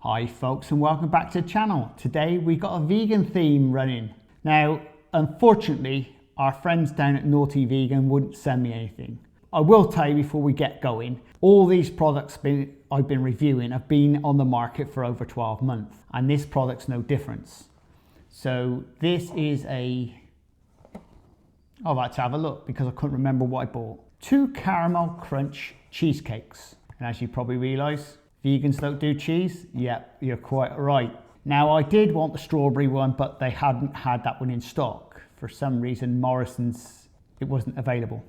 Hi folks, and welcome back to the channel. Today we got a vegan theme running. Now, unfortunately, our friends down at Naughty Vegan wouldn't send me anything. I will tell you before we get going, all these products I've been reviewing have been on the market for over 12 months, and this product's no difference. So this is I'd like to have a look because I couldn't remember what I bought. 2 Caramel Chrunch Cheezcakes. And as you probably realise, vegans don't do cheese? Yep, you're quite right. Now I did want the strawberry one, but they hadn't had that one in stock. For some reason, Morrison's, it wasn't available.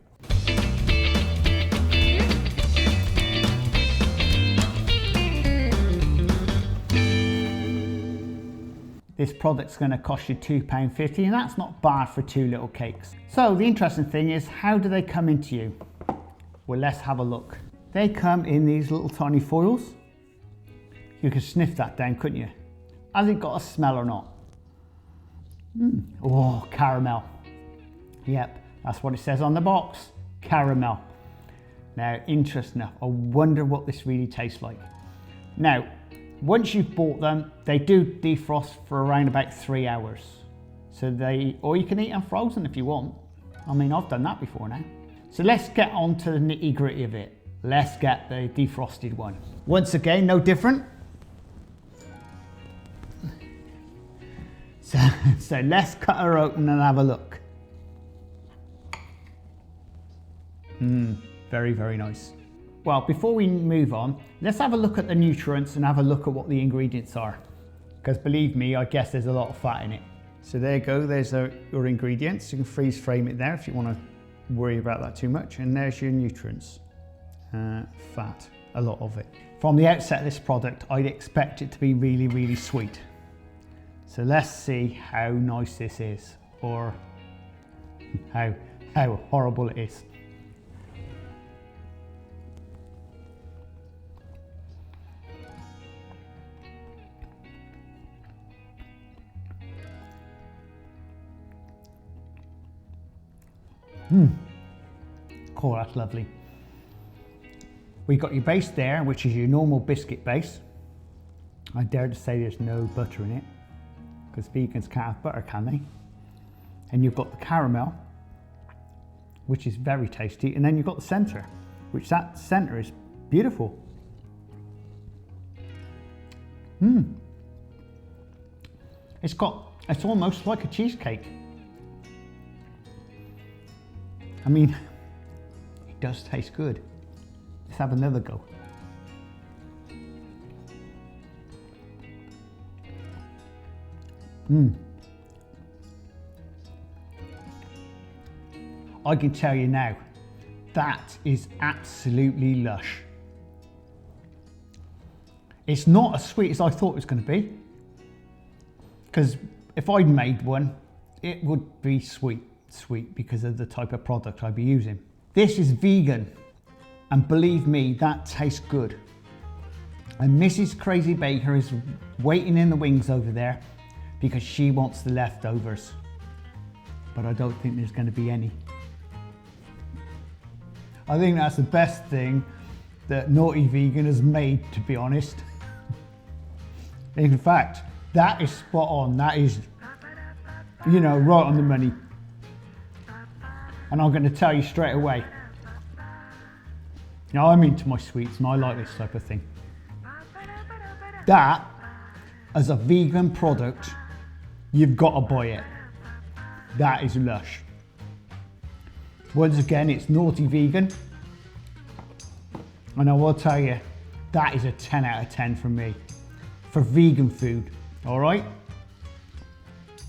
This product's going to cost you £2.50, and that's not bad for 2 little cakes. So the interesting thing is, how do they come into you? Well, let's have a look. They come in these little tiny foils. You could sniff that down, couldn't you? Has it got a smell or not? Oh, caramel. Yep, that's what it says on the box. Caramel. Now, interesting enough, I wonder what this really tastes like. Now, once you've bought them, they do defrost for around about 3 hours. So or you can eat them frozen if you want. I mean, I've done that before now. So let's get on to the nitty gritty of it. Let's get the defrosted one. Once again, no different. So let's cut her open and have a look. Very, very nice. Well, before we move on, let's have a look at the nutrients and have a look at what the ingredients are. Because believe me, I guess there's a lot of fat in it. So there you go, there's your ingredients. You can freeze frame it there if you want to worry about that too much. And there's your nutrients. Fat, a lot of it. From the outset of this product, I'd expect it to be really, really sweet. So let's see how nice this is, or how horrible it is. Oh, that's lovely. We got your base there, which is your normal biscuit base. I dare to say there's no butter in it, because vegans can't have butter, can they? And you've got the caramel, which is very tasty, and then you've got the centre, which that centre is beautiful. It's almost like a cheesecake. I mean, it does taste good. Let's have another go. I can tell you now, that is absolutely lush. It's not as sweet as I thought it was going to be, because if I'd made one, it would be sweet because of the type of product I'd be using. This is vegan, and believe me, that tastes good. And Mrs. Crazy Baker is waiting in the wings over there because she wants the leftovers. But I don't think there's going to be any. I think that's the best thing that Naughty Vegan has made, to be honest. In fact, that is spot on. That is, you know, right on the money. And I'm going to tell you straight away. Now, I'm into my sweets and I like this type of thing. That, as a vegan product, you've got to buy it. That is lush. Once again, it's Naughty Vegan. And I will tell you, that is a 10 out of 10 from me. For vegan food, all right?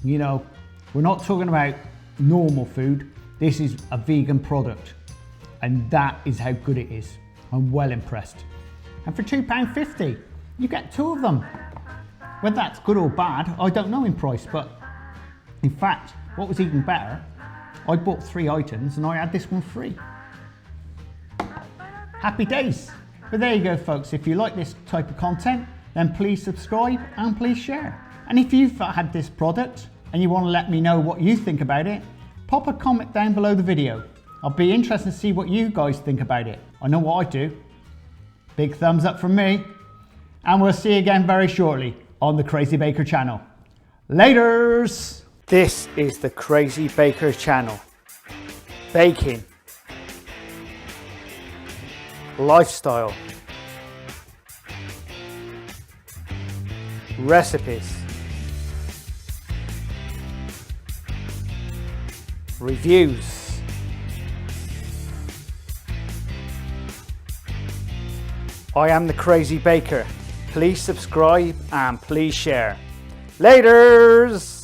You know, we're not talking about normal food. This is a vegan product. And that is how good it is. I'm well impressed. And for £2.50, you get 2 of them. Whether that's good or bad, I don't know in price, but in fact, what was even better, I bought 3 items and I had this one free. Happy days. But there you go, folks. If you like this type of content, then please subscribe and please share. And if you've had this product and you want to let me know what you think about it, pop a comment down below the video. I'll be interested to see what you guys think about it. I know what I do. Big thumbs up from me. and we'll see you again very shortly on the Crazy Baker channel. Laters! This is the Crazy Baker channel. Baking, lifestyle, recipes, reviews, I am the Crazy Baker. Please subscribe and please share. Laters!